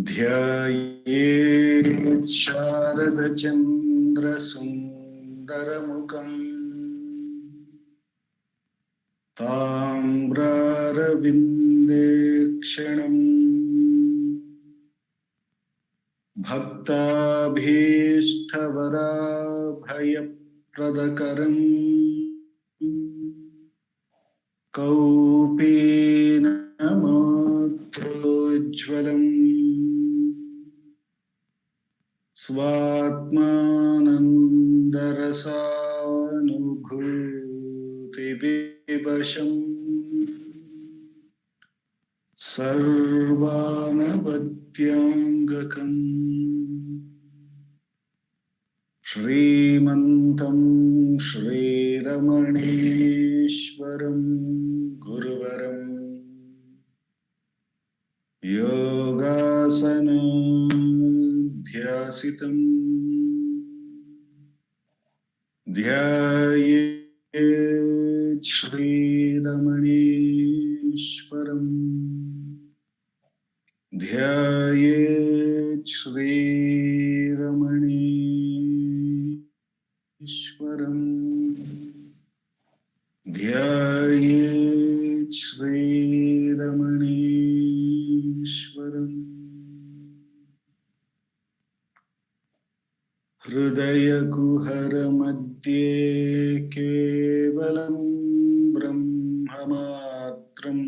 ध्यायेत् शारदचन्द्रसुन्दरमुखम् ताम्रारविन्देक्षणम् भक्ताभीष्टवराभयप्रदकरम् कौपीनमात्रोज्ज्वलम् स्वात्मानन्दरसानुभूतिविवशम् सर्वानवद्याङ्गकम् श्रीमन्तं श्रीरमणेश्वरं गुरुवरं योगासनाध्यासितं ध्यायेत् श्रीरमणेश्वरं ध्यायेत् श्रीरमणेश्वरम् ध्यायेत् श्रीरमणेश्वरम् हृदयकुहरमध्ये केवलं ब्रह्ममात्रम्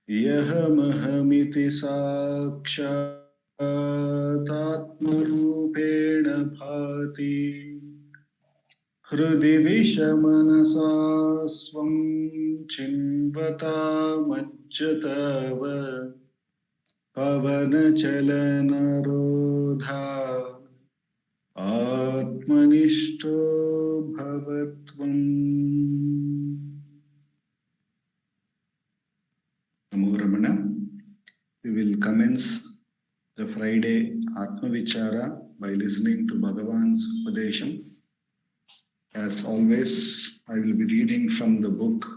यहमहमिति साक्षादात्मरूपेण भाति हृदि विषमनसा स्वं चिन्वतामज्जतव पवनचलनरोधा आत्मनिष्ठो भवत्वम्। Namo Ramana. We will commence the Friday Atma Vichara by listening to Bhagavan's Upadesham. As always, I will be reading from the book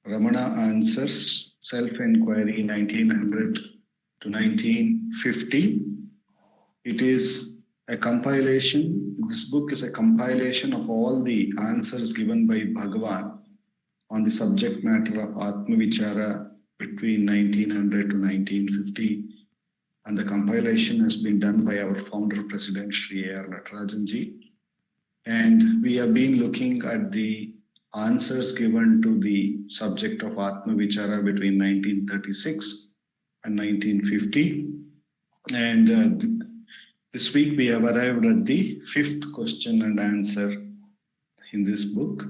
Ramana Answers, Self-Inquiry 1900 to 1950. It is a compilation. This book is a compilation of all the answers given by Bhagavan on the subject matter of Atma Vichara between 1900 to 1950, and the compilation has been done by our founder President Sri A.R. Natarajanji. And we have been looking at the answers given to the subject of Atma Vichara between 1936 and 1950. And this week we have arrived at the fifth question and answer in this book.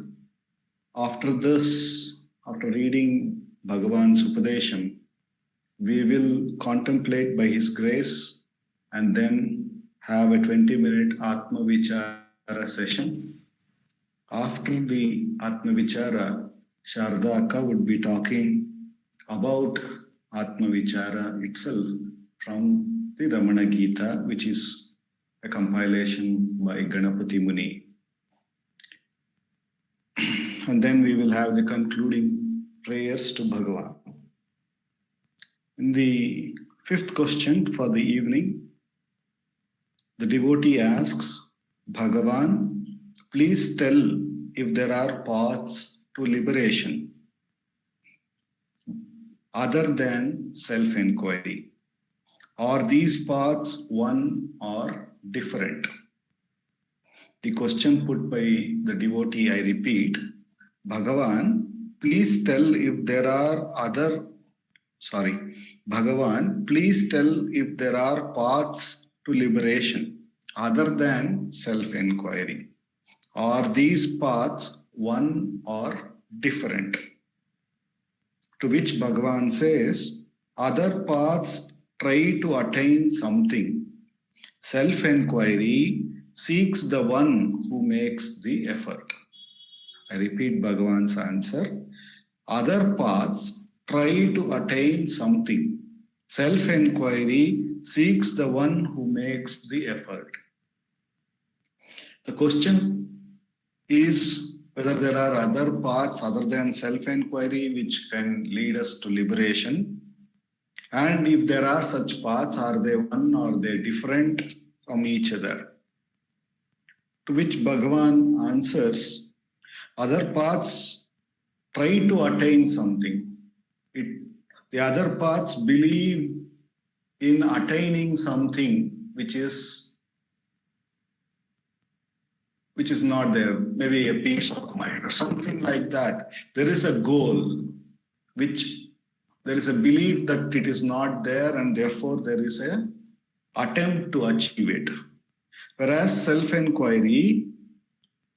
After this, after reading Bhagavan's Upadesham, we will contemplate by his grace and then have a 20-minute Atma Vichara session. After the Atma Vichara, Sharda Akka would be talking about Atma Vichara itself from the Ramana Gita, which is a compilation by Ganapati Muni. And then we will have the concluding prayers to Bhagavan. In the fifth question for the evening, the devotee asks, Bhagavan, please tell if there are paths to liberation other than self-inquiry. Are these paths one or different? The question put by the devotee, I repeat, Bhagavan, please tell if there are Bhagavan, please tell if there are paths to liberation other than self-inquiry. Are these paths one or different? To which Bhagavan says, other paths try to attain something. Self-inquiry seeks the one who makes the effort. I repeat Bhagavan's answer. Other paths try to attain something. Self-inquiry seeks the one who makes the effort. The question is whether there are other paths other than self-inquiry which can lead us to liberation, And if there are such paths, are they one or they different from each other? To which Bhagavan answers, other paths try to attain something. The other paths believe in attaining something which is not there, maybe a peace of mind or something like that. There is a goal, which there is a belief that it is not there, and therefore there is a attempt to achieve it. Whereas self-inquiry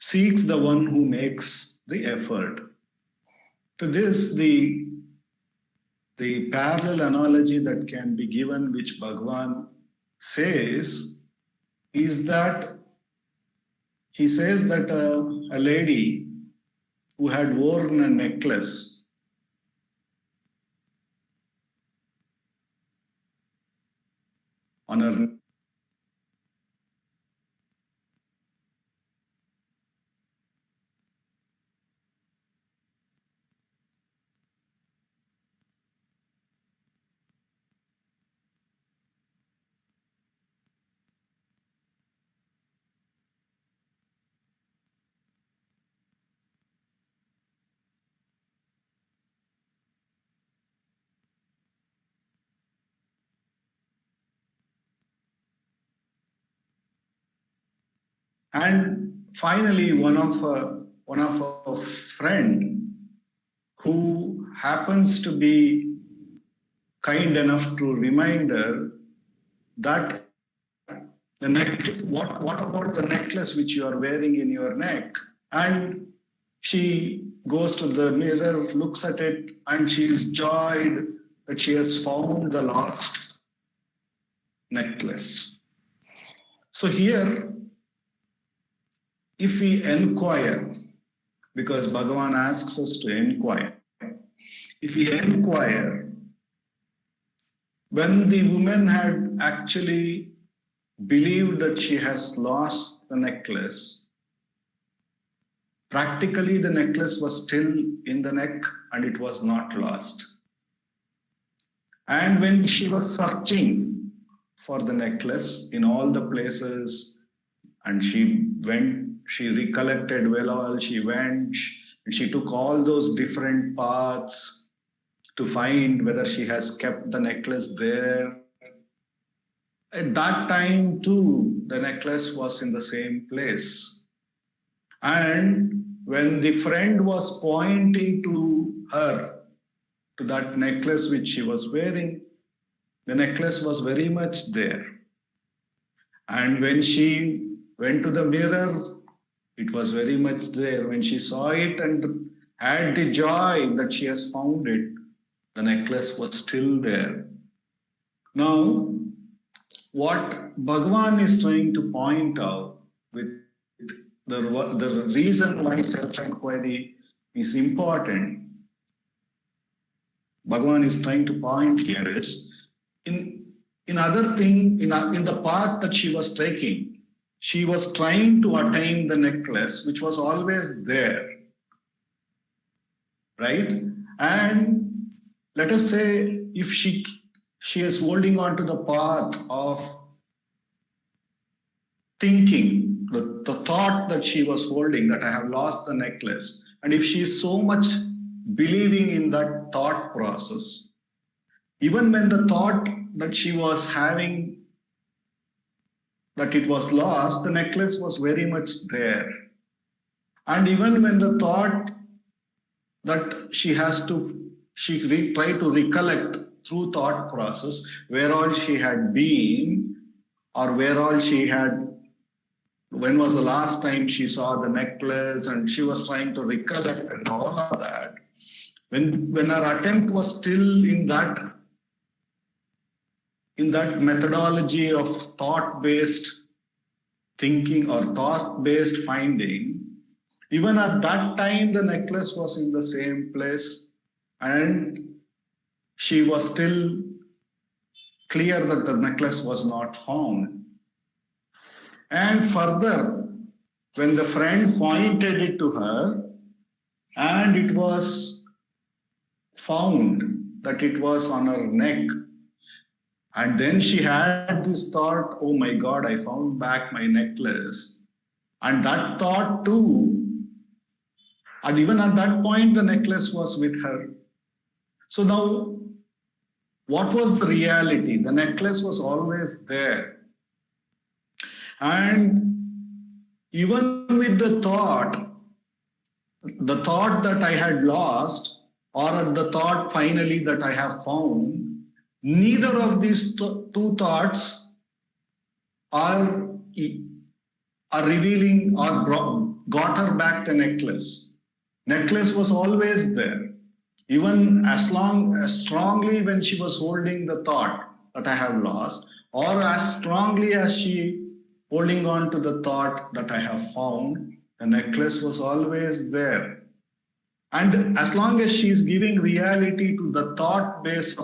seeks the one who makes the effort. To this, the parallel analogy that can be given, which Bhagavan says, is that he says that a lady who had worn a necklace on her and finally one of a friend who happens to be kind enough to remind her that the neck, what about the necklace which you are wearing in your neck? And she goes to the mirror, looks at it, and she is joyed that she has found the lost necklace. So here, if we inquire, because Bhagavan asks us to inquire, if we inquire, when the woman had actually believed that she has lost the necklace, practically the necklace was still in the neck and it was not lost. And when she was searching for the necklace in all the places, and she recollected well all she went, and she took all those different paths to find whether she has kept the necklace there. At that time too, the necklace was in the same place. And when the friend was pointing to her, to that necklace which she was wearing, the necklace was very much there. And when she went to the mirror, it was very much there. When she saw it and had the joy that she has found it, the necklace was still there. Now, what Bhagavan is trying to point out with the reason why self-inquiry is important, Bhagavan is trying to point here is, in the path that she was taking, she was trying to attain the necklace, which was always there, right? And let us say if she is holding on to the path of thinking, the thought that she was holding, that I have lost the necklace, and if she is so much believing in that thought process, even when the thought that she was having that it was lost, the necklace was very much there. And even when the thought that she tried to recollect through thought process where all she had been, or where all she had, when was the last time she saw the necklace, and she was trying to recollect and all of that. When her attempt was still in that methodology of thought-based thinking or thought-based finding, even at that time the necklace was in the same place and she was still clear that the necklace was not found. And further, when the friend pointed it to her and it was found that it was on her neck, And then she had this thought, oh my God, I found back my necklace. And that thought too, and even at that point, the necklace was with her. So now, what was the reality? The necklace was always there. And even with the thought that I had lost, or the thought finally that I have found, neither of these two thoughts are, are revealing or got her back the necklace. Necklace was always there. Even as strongly when she was holding the thought that I have lost, or as strongly as she holding on to the thought that I have found, the necklace was always there. And as long as she is giving reality to the thought base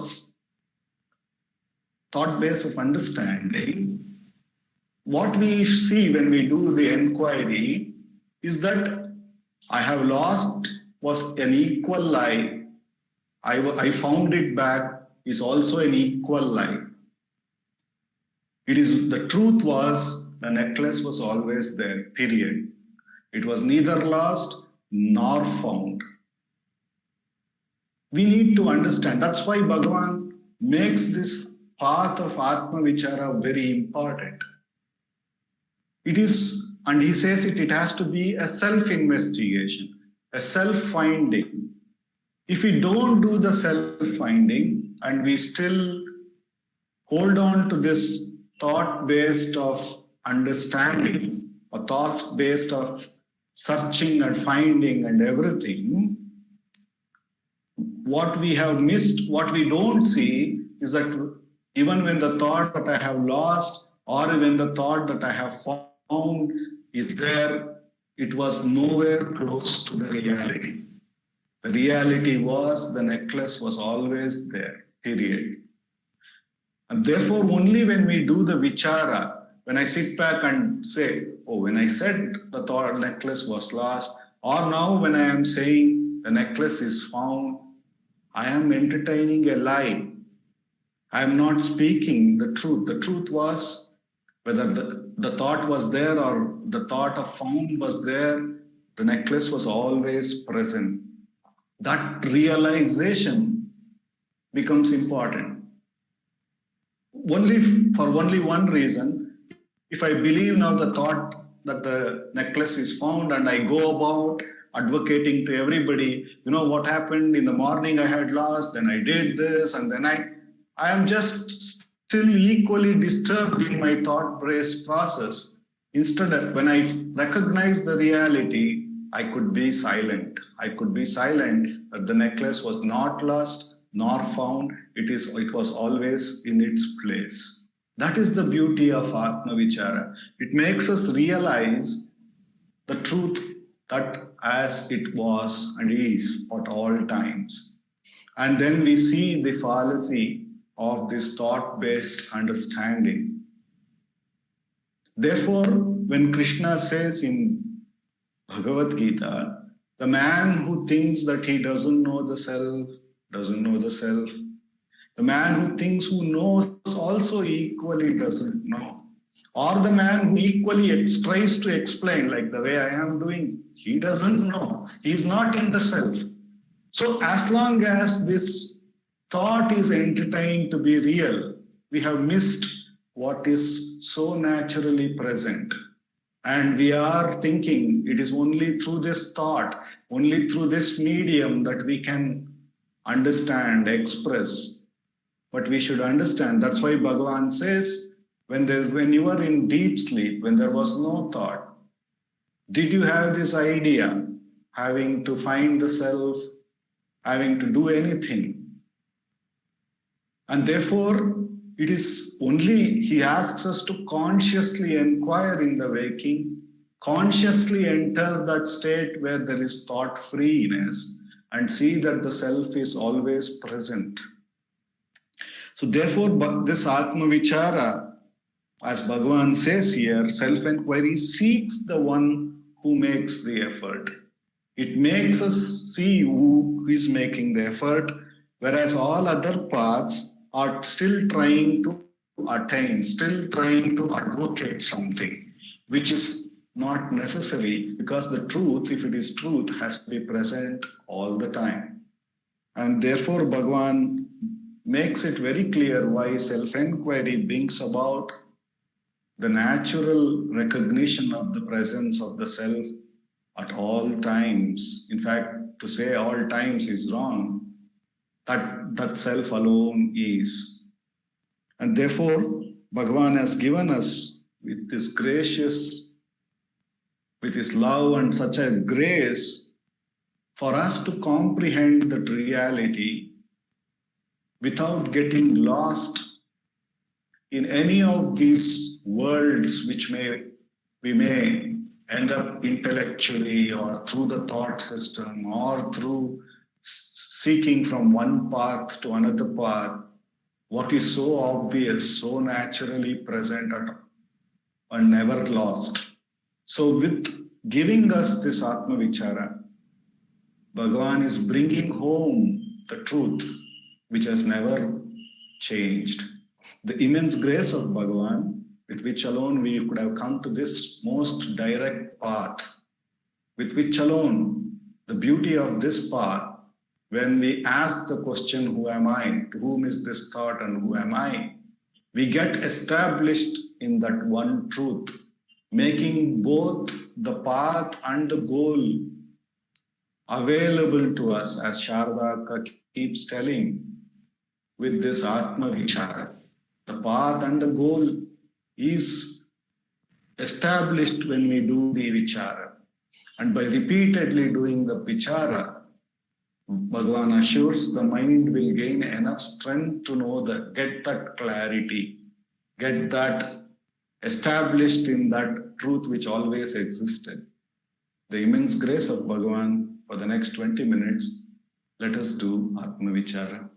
of understanding, what we see when we do the inquiry is that I have lost was an equal lie. I found it back is also an equal lie. It is the truth was the necklace was always there, period. It was neither lost nor found. We need to understand. That's why Bhagavan makes this path of Atma Vichara very important. It is, and he says it has to be a self-investigation, a self-finding. If we don't do the self-finding and we still hold on to this thought-based of understanding, or thoughts-based of searching and finding and everything, what we have missed, what we don't see is that even when the thought that I have lost or even the thought that I have found is there, it was nowhere close to the reality. The reality was the necklace was always there, period. And therefore, only when we do the vichara, when I sit back and say, oh, when I said the thought necklace was lost, or now when I am saying the necklace is found, I am entertaining a lie. I am not speaking the truth. The truth was, whether the thought was there or the thought of found was there, the necklace was always present. That realization becomes important. For only one reason, if I believe now the thought that the necklace is found and I go about advocating to everybody, you know what happened in the morning I had lost, then I did this, and then I am just still equally disturbed in my thought-based process. Instead of when I recognize the reality, I could be silent. I could be silent that the necklace was not lost nor found. It was always in its place. That is the beauty of Atma Vichara. It makes us realize the truth that as it was and is at all times. And then we see the fallacy of this thought-based understanding. Therefore, when Krishna says in Bhagavad Gita, the man who thinks that he doesn't know the self, doesn't know the self. The man who thinks who knows also equally doesn't know. Or the man who equally tries to explain, like the way I am doing, he doesn't know. He's not in the self. So as long as this thought is entertained to be real, we have missed what is so naturally present. And we are thinking it is only through this thought, only through this medium that we can understand, express. But we should understand. That's why Bhagavan says, when you were in deep sleep, when there was no thought, did you have this idea, having to find the self, having to do anything? And therefore, it is only, he asks us to consciously inquire in the waking, consciously enter that state where there is thought freeness and see that the self is always present. So therefore, this Atma Vichara, as Bhagavan says here, self-inquiry seeks the one who makes the effort. It makes us see who is making the effort, whereas all other paths are still trying to attain, still trying to advocate something, which is not necessary, because the truth, if it is truth, has to be present all the time. And therefore, Bhagavan makes it very clear why self-enquiry brings about the natural recognition of the presence of the self at all times. In fact, to say all times is wrong. That self alone is. And therefore, Bhagavan has given us with this gracious, with his love and such a grace for us to comprehend that reality without getting lost in any of these worlds which we may end up intellectually or through the thought system or through seeking from one path to another path, what is so obvious, so naturally present and never lost. So with giving us this Atma Vichara, Bhagavan is bringing home the truth which has never changed. The immense grace of Bhagavan, with which alone we could have come to this most direct path, with which alone the beauty of this path, when we ask the question, who am I? To whom is this thought and who am I? We get established in that one truth, making both the path and the goal available to us, as Sharda keeps telling, with this Atma Vichara. The path and the goal is established when we do the Vichara. And by repeatedly doing the Vichara, Bhagavan assures the mind will gain enough strength to know that, get that clarity, get that established in that truth which always existed. The immense grace of Bhagavan. For the next 20 minutes, let us do Atma Vichara.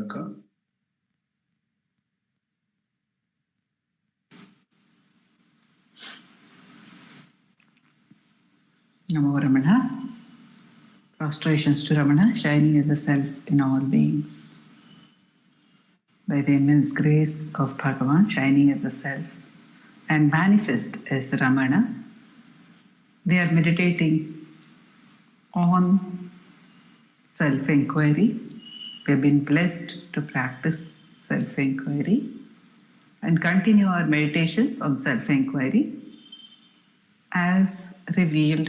Akka. Namo Ramana. Prostrations to Ramana, shining as a self in all beings. By the immense grace of Bhagavan, shining as a self and manifest as Ramana, we are meditating on self-inquiry. We have been blessed to practice self-inquiry and continue our meditations on self-inquiry as revealed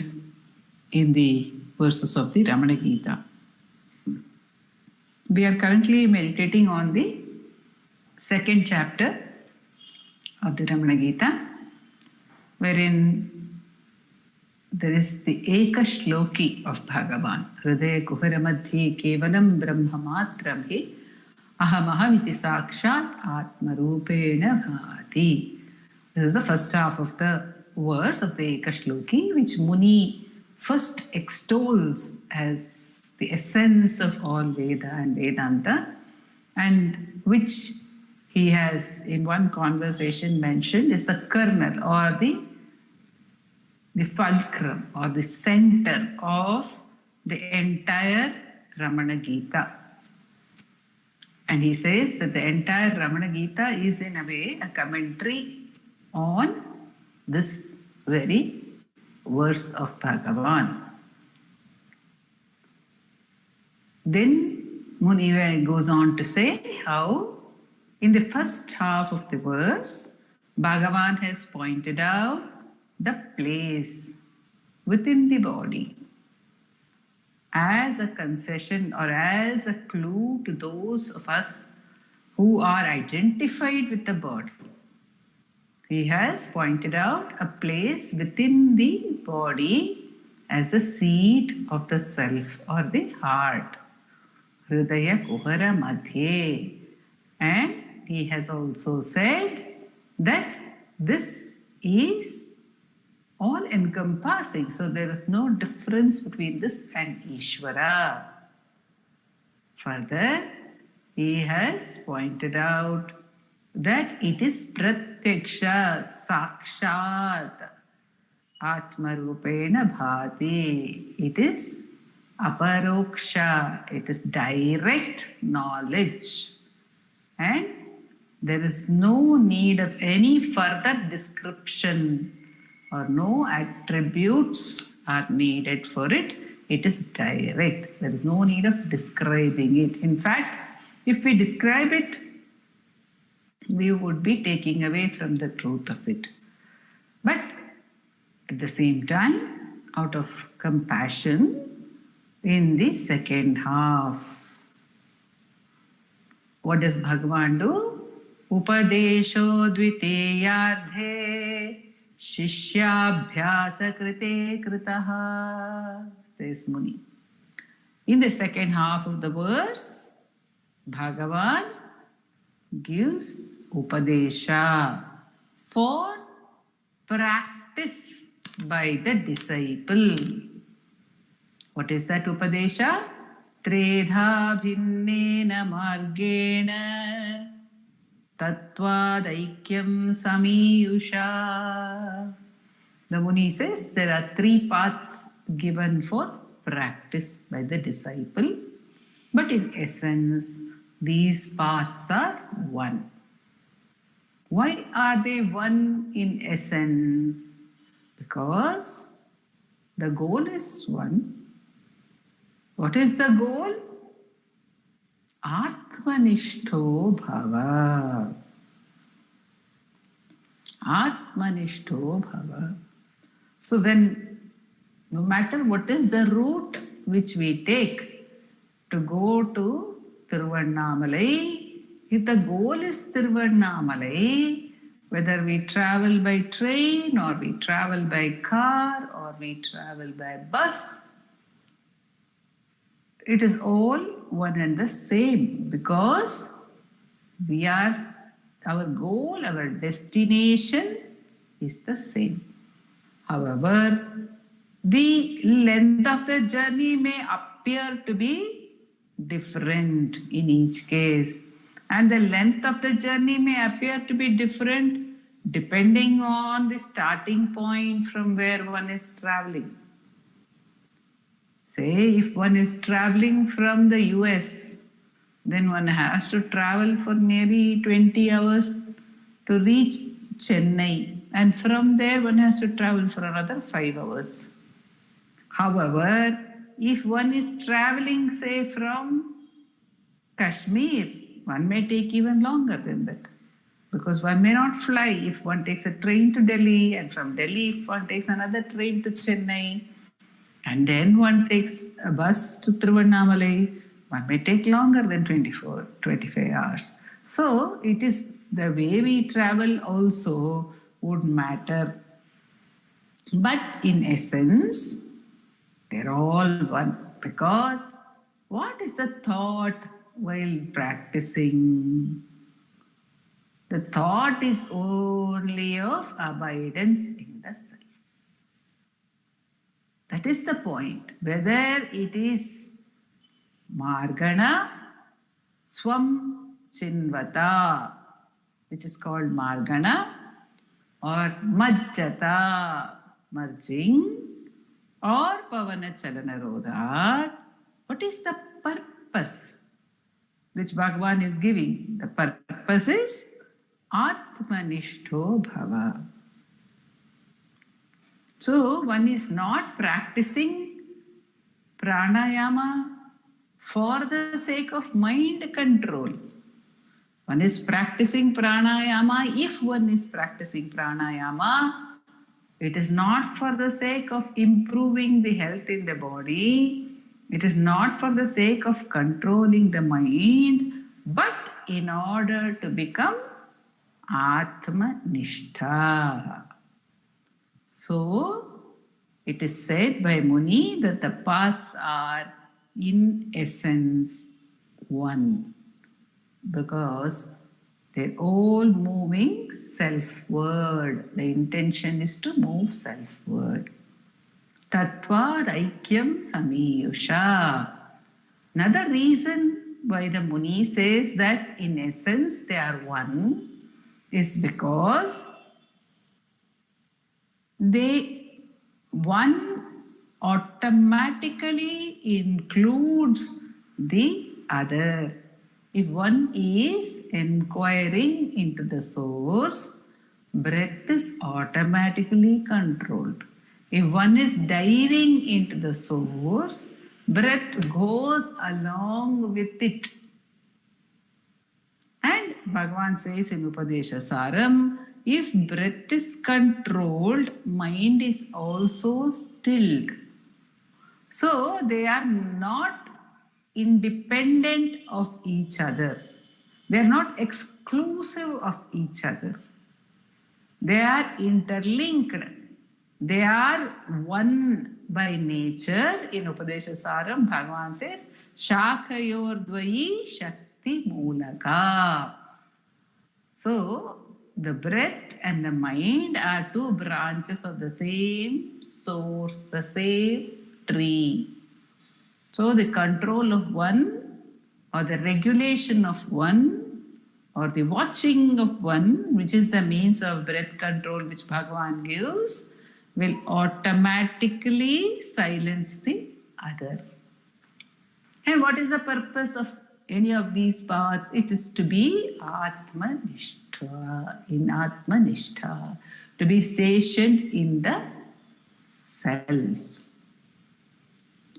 in the verses of the Ramana Gita. We are currently meditating on the second chapter of the Ramana Gita, wherein there is the Eka Shloki of Bhagavan. Hridaya Kuhara Madhye Kevalam Brahma Matram Hi Aham Iti Sakshat Atma Rupena Bhati. This is the first half of the verse of the Eka Shloki, which Muni first extols as the essence of all Veda and Vedanta, and which he has in one conversation mentioned is the kernel or the fulcrum or the center of the entire Ramana Gita. And he says that the entire Ramana Gita is in a way a commentary on this very verse of Bhagavan. Then Muni goes on to say how in the first half of the verse, Bhagavan has pointed out the place within the body as a concession or as a clue to those of us who are identified with the body. He has pointed out a place within the body as the seat of the self or the heart. Hridaya Kuhara Madhye. And he has also said that this is all encompassing. So there is no difference between this and Ishvara. Further, he has pointed out that it is pratyaksha, sakshat, atma rupena bhati. It is aparoksha, it is direct knowledge. And there is no need of any further description or no attributes are needed for it. It is direct. There is no need of describing it. In fact, if we describe it, we would be taking away from the truth of it. But at the same time, out of compassion, in the second half, what does Bhagavan do? Upadesho dviteyardhe shishyabhyasa krite kritaha, says Muni. In the second half of the verse, Bhagavan gives Upadesha for practice by the disciple. What is that Upadesha? Tredha bhinnena margena tattvadaikyam samiyusha. The Muni says there are three paths given for practice by the disciple, but in essence, these paths are one. Why are they one in essence? Because the goal is one. What is the goal? Atmanishto bhava. Atmanishto bhava. So when, no matter what is the route which we take to go to Tiruvannamalai, if the goal is Tiruvannamalai, whether we travel by train or we travel by car or we travel by bus, it is all one and the same, because our goal, our destination is the same. However, the length of the journey may appear to be different in each case. And the length of the journey may appear to be different depending on the starting point from where one is traveling. Say, if one is traveling from the US, then one has to travel for nearly 20 hours to reach Chennai. And from there, one has to travel for another 5 hours. However, if one is traveling, say, from Kashmir, one may take even longer than that. Because one may not fly. If one takes a train to Delhi, and from Delhi, if one takes another train to Chennai, and then one takes a bus to Tiruvannamalai, one may take longer than 25 hours. So it is the way we travel also would matter. But in essence, they're all one. Because what is the thought while practicing? The thought is only of abidance in the self. That is the point. Whether it is Margana, Swam Chinvata, which is called Margana, or Majjata, merging, or Pavana Chalanarodha, what is the purpose which Bhagavan is giving? The purpose is Atmanishto Bhava. So one is not practicing pranayama for the sake of mind control. One is practicing pranayama. If one is practicing pranayama, it is not for the sake of improving the health in the body. It is not for the sake of controlling the mind, but in order to become Atmanishta. So, it is said by Muni that the paths are in essence one, because they're all moving selfward. The intention is to move selfward. Tattva Aikyam Samiyusha. Another reason why the Muni says that in essence they are one is because one automatically includes the other. If one is inquiring into the source, breath is automatically controlled. If one is diving into the source, breath goes along with it. And Bhagavan says in Upadesha Saram, if breath is controlled, mind is also stilled. So they are not independent of each other. They are not exclusive of each other. They are interlinked. They are one by nature. In Upadesha Saram, Bhagavan says, Shakayor Dvayi Shakti Mulaka. So, the breath and the mind are two branches of the same source, the same tree. So, the control of one, or the regulation of one, or the watching of one, which is the means of breath control which Bhagavan gives, will automatically silence the other. And what is the purpose of any of these paths? It is to be Atmanishta, in Atmanishta, to be stationed in the self.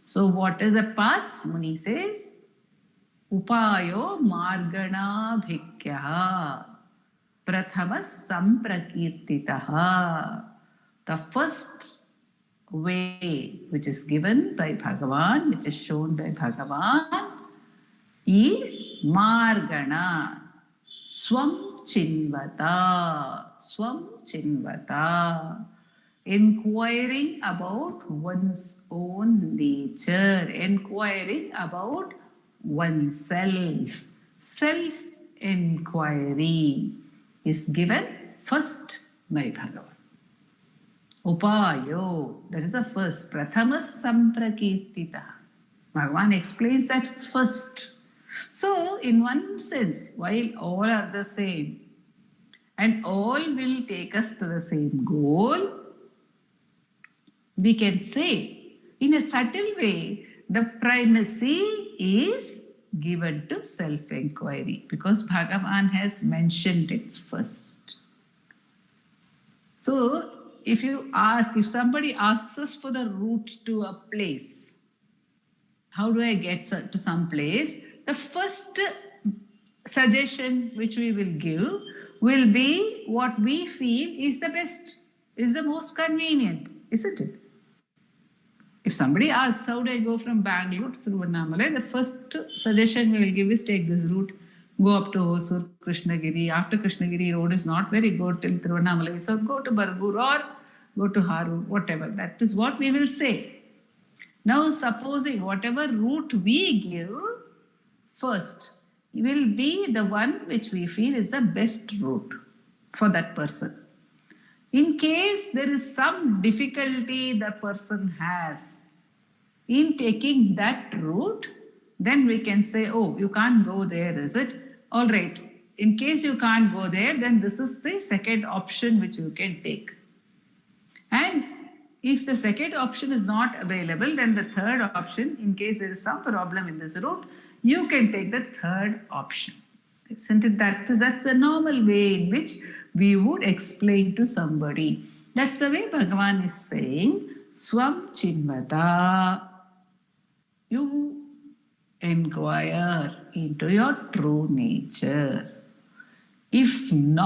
So what are the paths? Muni says, Upayo Margana Bhikya Prathama Samprakirtitaha. The first way which is given by Bhagavan, which is shown by Bhagavan, is Margana, Swam Chinvata, inquiring about one's own nature, inquiring about oneself. Self-inquiry is given first by Bhagavan. Upayo, that is the first. Prathama Samprakirtita. Bhagavan explains that first. So, in one sense, while all are the same and all will take us to the same goal, we can say in a subtle way the primacy is given to self-inquiry because Bhagavan has mentioned it first. So, if somebody asks us for the route to a place, how do I get to some place? The first suggestion which we will give will be what we feel is the best, is the most convenient, isn't it? If somebody asks, how do I go from Bangalore to Tiruvannamalai, the first suggestion we will give is take this route, go up to Hosur, Krishnagiri. After Krishnagiri, road is not very good till Tiruvannamalai, so go to Bargur or go to Harur, whatever. That is what we will say. Now, supposing whatever route we give first will be the one which we feel is the best route for that person. In case there is some difficulty the person has in taking that route, then we can say, oh, you can't go there, is it? All right. In case you can't go there, then this is the second option which you can take. And if the second option is not available, then the third option, in case there is some problem in this route, you can take the third option. Isn't it? That's the normal way in which we would explain to somebody. That's the way Bhagavan is saying, Swam Chinvata. You inquire into your true nature. If you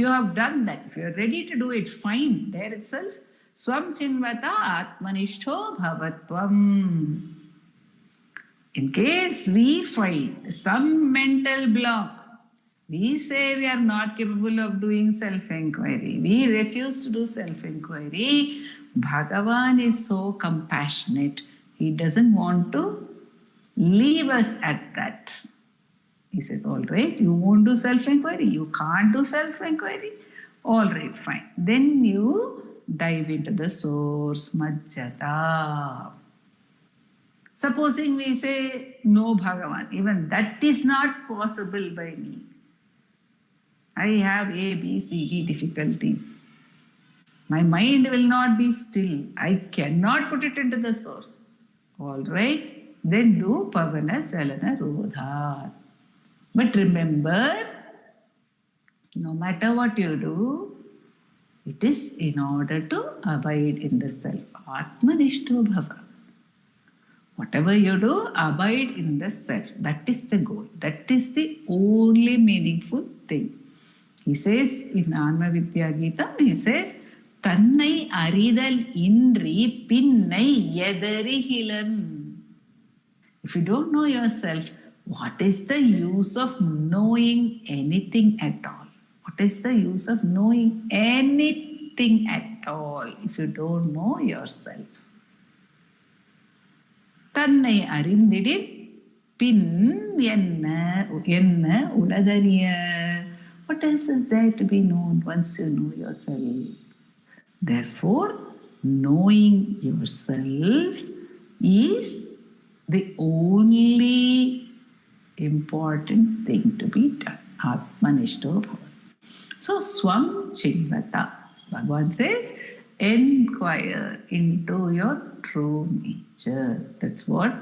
have done that, if you are ready to do it, fine, there itself, Swam Chinvata Atmanishto Bhavatvam. In case we find some mental block, we say we are not capable of doing self-inquiry, we refuse to do self-inquiry, Bhagavan is so compassionate, he doesn't want to leave us at that. He says, all right, you won't do self-inquiry, you can't do self-inquiry, all right, fine. Then you dive into the source, Majjata. Supposing we say, no Bhagavan, even that is not possible by me. I have A, B, C, D difficulties. My mind will not be still. I cannot put it into the source. All right, then do Pavana Chalana Rodha. But remember, no matter what you do, it is in order to abide in the self. Atmanishto Bhava. Whatever you do, abide in the self. That is the goal. That is the only meaningful thing. He says in Anma Vidya Gita, he says, Tannai aridal indri pinnai yedarihilan. If you don't know yourself, what is the use of knowing anything at all? What is the use of knowing anything at all if you don't know yourself? Tannai arindidin pin enna uladariya. What else is there to be known once you know yourself? Therefore, knowing yourself is the only important thing to be done. Atmanishto Bhava. So, Swam Chinvata. Bhagavan says, inquire into your true nature. That's what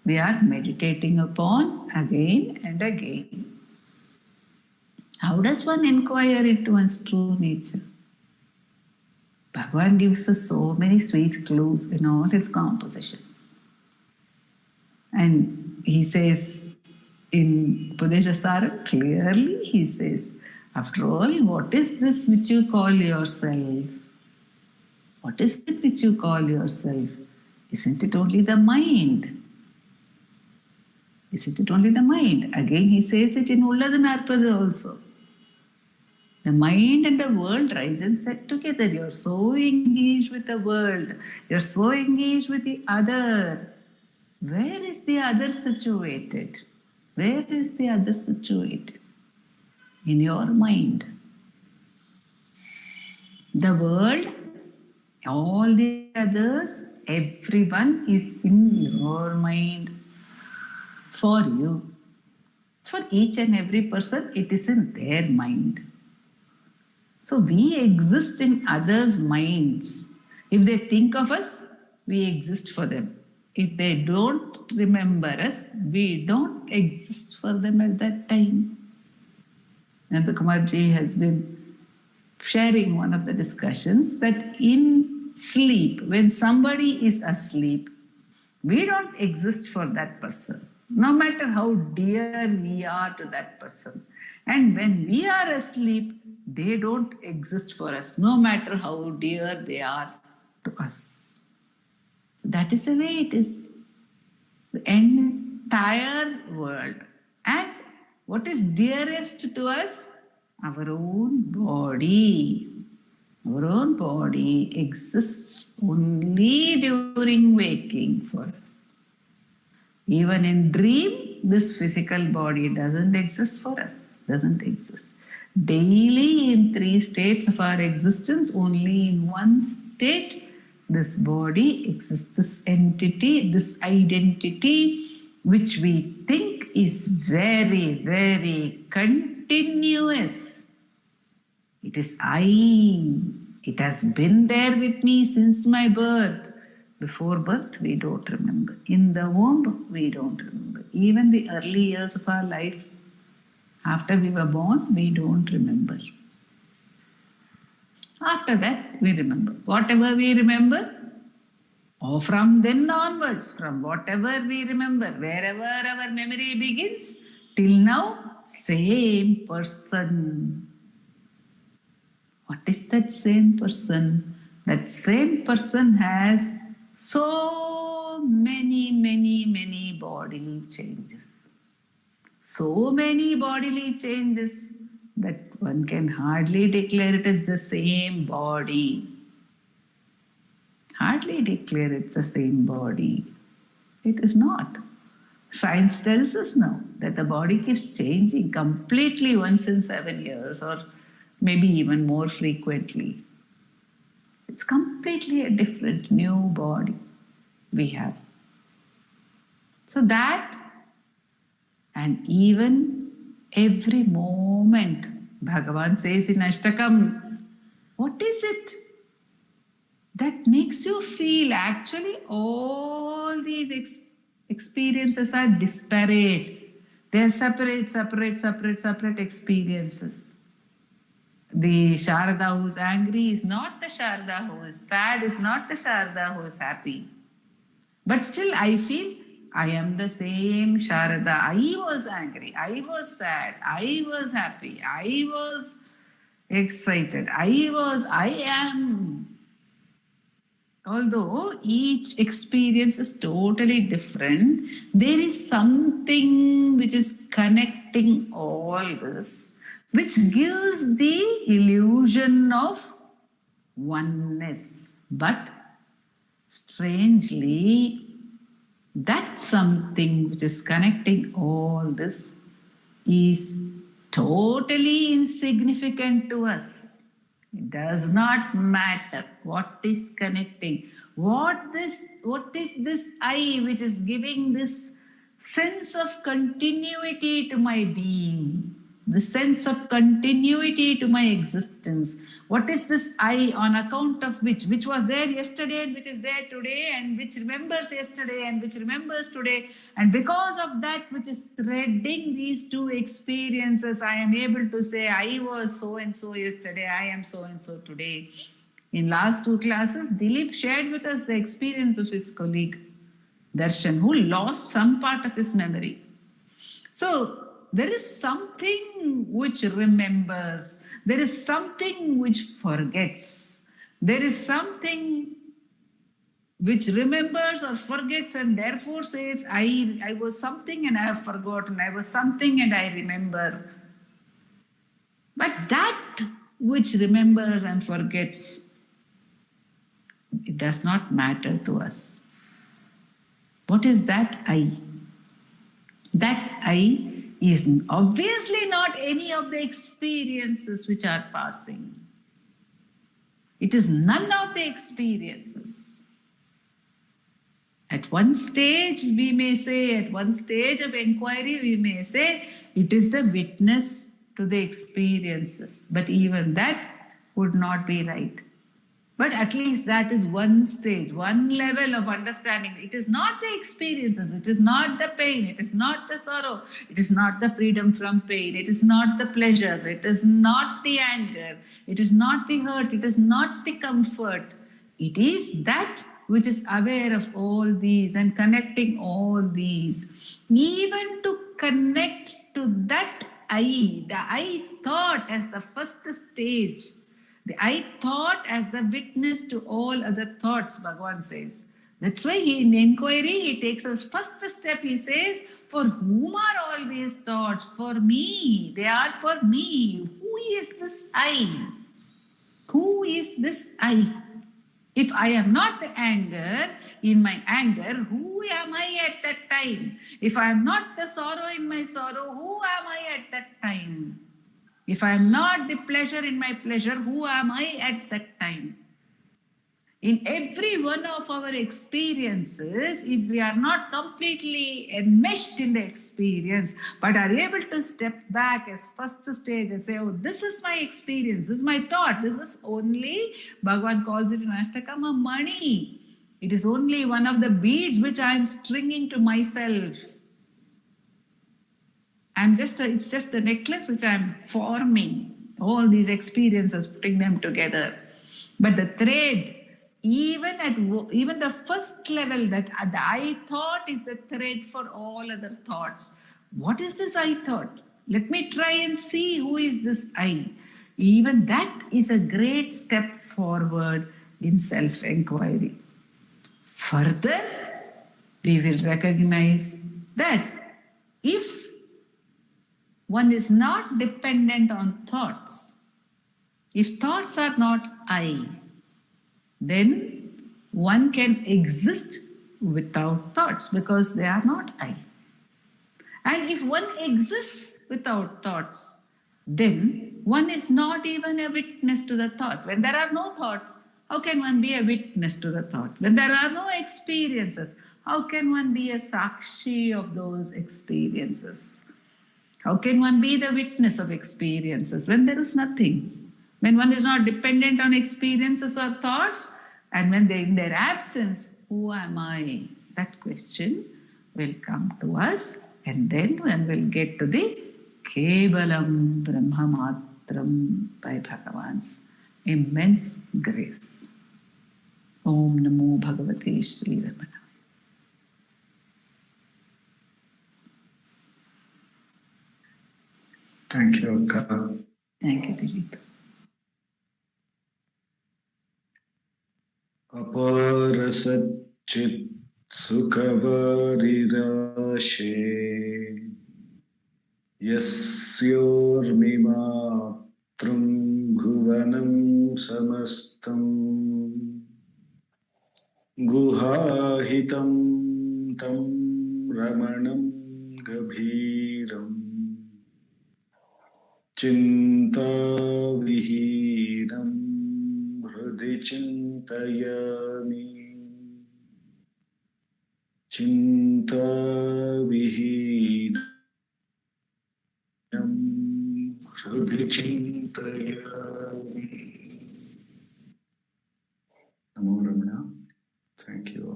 we are meditating upon again and again. How does one inquire into one's true nature? Bhagavan gives us so many sweet clues in all his compositions. And he says in Upadeshasaram, clearly he says, after all, what is this which you call yourself? What is it which you call yourself? Isn't it only the mind? Isn't it only the mind? Again he says it in Ulladanarpada also. The mind and the world rise and set together. You're so engaged with the world. You're so engaged with the other. Where is the other situated? Where is the other situated? In your mind. The world, all the others everyone is in your mind for you. For each and every person, it is in their mind. So we exist in others' minds. If they think of us, we exist for them. If they don't remember us, we don't exist for them at that time. And the Kumarji has been sharing one of the discussions that in sleep, when somebody is asleep, we don't exist for that person, no matter how dear we are to that person. And when we are asleep, they don't exist for us, no matter how dear they are to us. That is the way it is. The entire world. And what is dearest to us? Our own body. Our own body exists only during waking for us. Even in dream, this physical body doesn't exist for us, doesn't exist. Daily in 3 states of our existence, only in one state, this body exists, this entity, this identity, which we think is very, very continuous. It is I. It has been there with me since my birth. Before birth, we don't remember. In the womb, we don't remember. Even the early years of our life, after we were born, we don't remember. After that, we remember. Whatever we remember, or from then onwards, from whatever we remember, wherever our memory begins, till now, same person. What is that same person? That same person has so many bodily changes. So many bodily changes that one can hardly declare it as the same body. Hardly declare it's the same body. It is not. Science tells us now that the body keeps changing completely once in 7 years, or maybe even more frequently. It's completely a different new body we have. So that, and even every moment, Bhagavan says in Ashtakam, what is it that makes you feel actually all these experiences are disparate? They are separate experiences. The Sharada who is angry is not the Sharada who is sad, is not the Sharada who is happy. But still I feel I am the same Sharada. I was angry, I was sad, I was happy, I was excited, I am. Although each experience is totally different, there is something which is connecting all this, which gives the illusion of oneness. But strangely, that something which is connecting all this is totally insignificant to us. It does not matter what is connecting. What is this I which is giving this sense of continuity to my being, the sense of continuity to my existence? What is this I on account of which was there yesterday and which is there today, and which remembers yesterday and which remembers today, and because of that which is threading these two experiences, I am able to say I was so and so yesterday, I am so and so today. In last 2 classes, Dilip shared with us the experience of his colleague Darshan, who lost some part of his memory. So there is something which remembers, there is something which forgets, there is something which remembers or forgets and therefore says, I was something and I have forgotten, I was something and I remember. But that which remembers and forgets, it does not matter to us. What is that I? That I is obviously not any of the experiences which are passing. It is none of the experiences. At one stage, we may say, at one stage of inquiry, we may say it is the witness to the experiences. But even that would not be right. But at least that is one stage, one level of understanding. It is not the experiences, it is not the pain, it is not the sorrow, it is not the freedom from pain, it is not the pleasure, it is not the anger, it is not the hurt, it is not the comfort. It is that which is aware of all these and connecting all these. Even to connect to that I, the I thought as the first stage. The I thought as the witness to all other thoughts, Bhagavan says. That's why in inquiry, he takes us first step, he says, for whom are all these thoughts? For me. They are for me. Who is this I? Who is this I? If I am not the anger, in my anger, who am I at that time? If I am not the sorrow in my sorrow, who am I at that time? If I am not the pleasure in my pleasure, who am I at that time? In every one of our experiences, if we are not completely enmeshed in the experience, but are able to step back as first stage and say, oh, this is my experience, this is my thought, this is only, Bhagavan calls it in Ashtakam, a money. It is only one of the beads which I am stringing to myself. It's just the necklace which I'm forming, all these experiences, putting them together. But the thread, even the first level, that the I thought is the thread for all other thoughts. What is this I thought? Let me try and see who is this I. Even that is a great step forward in self-inquiry. Further, we will recognize that if one is not dependent on thoughts, if thoughts are not I, then one can exist without thoughts because they are not I. And if one exists without thoughts, then one is not even a witness to the thought. When there are no thoughts, how can one be a witness to the thought? When there are no experiences, how can one be a sakshi of those experiences? How can one be the witness of experiences when there is nothing? When one is not dependent on experiences or thoughts, and when they in their absence, who am I? That question will come to us, and then one will get to the Kevalam Brahmamatram by Bhagavan's immense grace. Om Namo Bhagavate Sri Ramana. Thank you, Akka. Thank you, Dilip. Apara Satchit Sukhavariraše Yasyormimatram Bhuvanam Samastam Guhahitam Tam Ramanam Gabhiram Chinta Vihinam Hridi Chintayami Chinta Vihinam Hridi Chintayami. Namo Ramana. Thank you all.